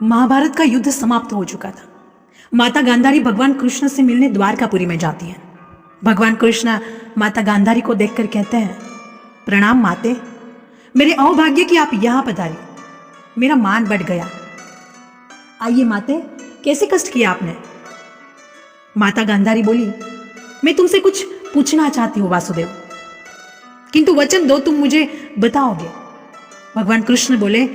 महाभारत का युद्ध समाप्त हो चुका था। माता गांधारी भगवान कृष्ण से मिलने द्वारकापुरी में जाती हैं। भगवान कृष्ण माता गांधारी को देखकर कहते हैं, प्रणाम माते, मेरे अहोभाग्य कि आप यहां पधारी, मेरा मान बढ़ गया। आइए माते, कैसे कष्ट किया आपने? माता गांधारी बोली, मैं तुमसे कुछ पूछना चाहती हूँ वासुदेव, किंतु वचन दो तुम मुझे बताओगे। भगवान कृष्ण बोले,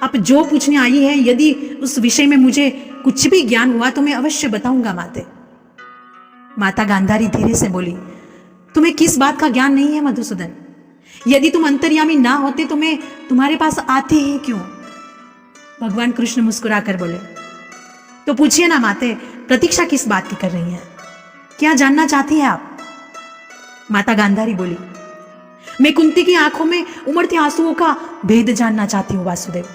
आप जो पूछने आई है, यदि उस विषय में मुझे कुछ भी ज्ञान हुआ तो मैं अवश्य बताऊंगा माते। माता गांधारी धीरे से बोली, तुम्हें किस बात का ज्ञान नहीं है मधुसूदन? यदि तुम अंतर्यामी ना होते तो मैं तुम्हारे पास आती ही क्यों? भगवान कृष्ण मुस्कुराकर बोले, तो पूछिए ना माते, प्रतीक्षा किस बात की कर रही हैं? क्या जानना चाहती है आप? माता गांधारी बोली, मैं कुंती की आंखों में उमड़ते आंसुओं का भेद जानना चाहती हूँ वासुदेव।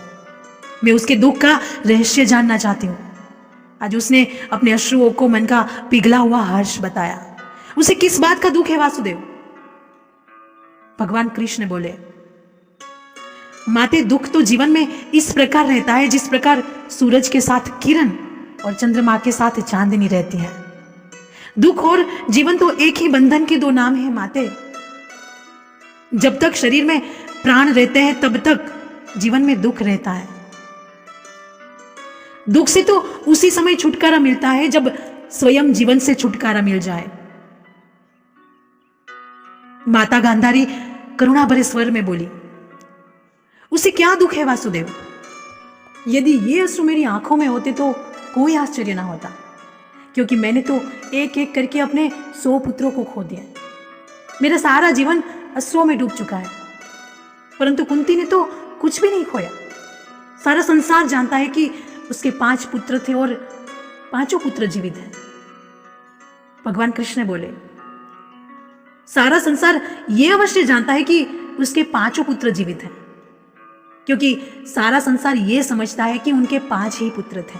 मैं उसके दुख का रहस्य जानना चाहती हूँ। आज उसने अपने अश्रुओं को मन का पिघला हुआ हर्ष बताया। उसे किस बात का दुख है वासुदेव? भगवान कृष्ण बोले, माते, दुख तो जीवन में इस प्रकार रहता है जिस प्रकार सूरज के साथ किरण और चंद्रमा के साथ चांदनी रहती है। दुख और जीवन तो एक ही बंधन के दो नाम है माते। जब तक शरीर में प्राण रहते हैं तब तक जीवन में दुख रहता है। दुख से तो उसी समय छुटकारा मिलता है जब स्वयं जीवन से छुटकारा मिल जाए। माता गांधारी करुणा भरे स्वर में बोली, उसे क्या दुख है वासुदेव? यदि ये अश्रु मेरी आंखों में होते तो कोई आश्चर्य ना होता, क्योंकि मैंने तो एक एक करके अपने 100 पुत्रों को खो दिया। मेरा सारा जीवन अश्रुओं में डूब चुका है, परंतु कुंती ने तो कुछ भी नहीं खोया। सारा संसार जानता है कि उसके 5 पुत्र थे और 5 पुत्र जीवित हैं। भगवान कृष्ण बोले, सारा संसार यह अवश्य जानता है कि उसके 5 पुत्र जीवित हैं, क्योंकि सारा संसार यह समझता है कि उनके 5 ही पुत्र थे।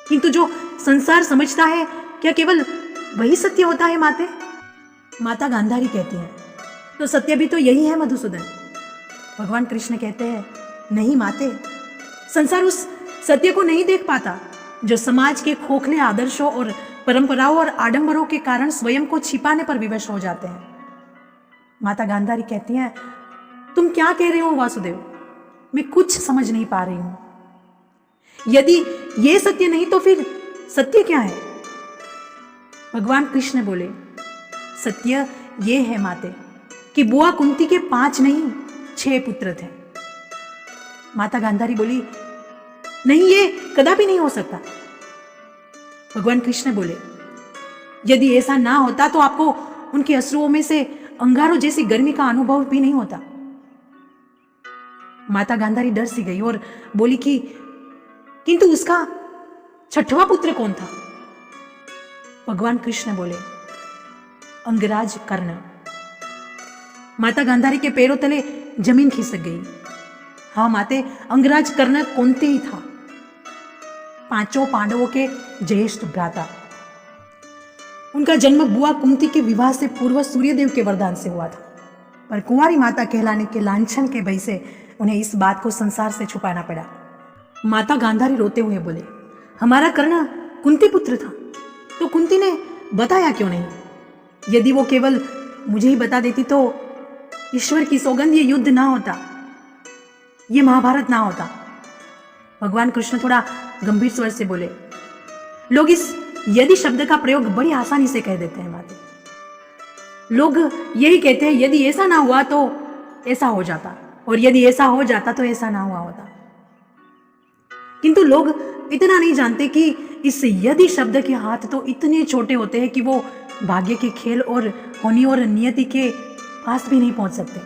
किंतु जो संसार समझता है, क्या केवल वही सत्य होता है माते? माता गांधारी कहती हैं, तो सत्य भी तो यही है मधुसूदन। भगवान कृष्ण कहते हैं, नहीं माते, संसार उस सत्य को नहीं देख पाता जो समाज के खोखले आदर्शों और परंपराओं और आडंबरों के कारण स्वयं को छिपाने पर विवश हो जाते हैं। माता गांधारी कहती हैं, तुम क्या कह रहे हो वासुदेव? मैं कुछ समझ नहीं पा रही हूं। यदि यह सत्य नहीं तो फिर सत्य क्या है? भगवान कृष्ण बोले, सत्य यह है माते कि बुआ कुंती के 5 नहीं 6 पुत्र थे। माता गांधारी बोली, नहीं, ये कदापि नहीं हो सकता। भगवान कृष्ण बोले, यदि ऐसा ना होता तो आपको उनके अश्रुओं में से अंगारों जैसी गर्मी का अनुभव भी नहीं होता। माता गांधारी डर सी गई और बोली कि किंतु उसका 6वां पुत्र कौन था? भगवान कृष्ण बोले, अंगराज कर्ण। माता गांधारी के पैरों तले जमीन खिसक गई। हाँ माते, अंगराज कर्ण कुंती ही था, 5 पांडवों के ज्येष्ठ भ्राता। उनका जन्म बुआ कुंती के विवाह से पूर्व सूर्यदेव के वरदान से हुआ था, पर कुंवारी माता कहलाने के लांछन के भय से उन्हें इस बात को संसार से छुपाना पड़ा। माता गांधारी रोते हुए बोले, हमारा कर्ण कुंती पुत्र था, तो कुंती ने बताया क्यों नहीं? यदि वो केवल मुझे ही बता देती तो ईश्वर की सौगंध ये युद्ध ना होता, ये महाभारत ना होता। भगवान कृष्ण थोड़ा गंभीर स्वर से बोले, लोग इस यदि शब्द का प्रयोग बड़ी आसानी से कह देते हैं माते। लोग यही कहते हैं, यदि ऐसा ना हुआ तो ऐसा हो जाता, और यदि ऐसा हो जाता तो ऐसा ना हुआ होता। किंतु लोग इतना नहीं जानते कि इस यदि शब्द के हाथ तो इतने छोटे होते हैं कि वो भाग्य के खेल और होनी और नियति के पास भी नहीं पहुंच सकते।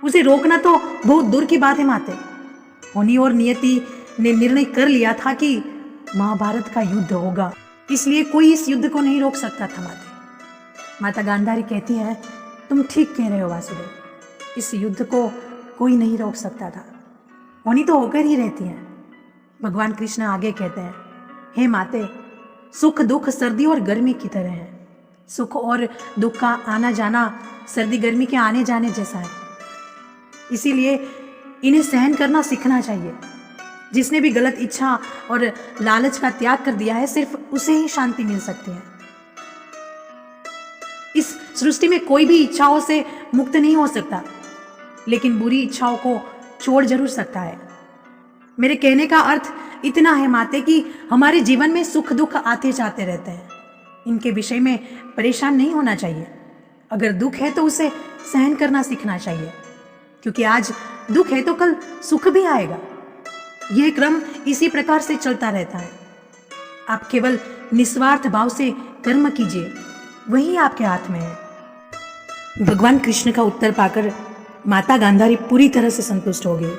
उसे रोकना तो बहुत दूर की बात है माते। होनी और नियति ने निर्णय कर लिया था कि महाभारत का युद्ध होगा, इसलिए कोई इस युद्ध को नहीं रोक सकता था माते। माता गांधारी कहती है, तुम ठीक कह रहे हो वासुदेव, इस युद्ध को कोई नहीं रोक सकता था। होनी तो होकर ही रहती है। भगवान कृष्ण आगे कहते हैं, हे माते, सुख दुख सर्दी और गर्मी की तरह है। सुख और दुख का आना जाना सर्दी गर्मी के आने जाने जैसा है, इसीलिए इन्हें सहन करना सीखना चाहिए। जिसने भी गलत इच्छा और लालच का त्याग कर दिया है, सिर्फ उसे ही शांति मिल सकती है। इस सृष्टि में कोई भी इच्छाओं से मुक्त नहीं हो सकता, लेकिन बुरी इच्छाओं को छोड़ जरूर सकता है। मेरे कहने का अर्थ इतना है माते कि हमारे जीवन में सुख दुख आते जाते रहते हैं। इनके विषय में परेशान नहीं होना चाहिए। अगर दुख है तो उसे सहन करना सीखना चाहिए, क्योंकि आज दुख है तो कल सुख भी आएगा। यह क्रम इसी प्रकार से चलता रहता है। आप केवल निस्वार्थ भाव से कर्म कीजिए, वही आपके हाथ में है। भगवान कृष्ण का उत्तर पाकर माता गांधारी पूरी तरह से संतुष्ट हो गई।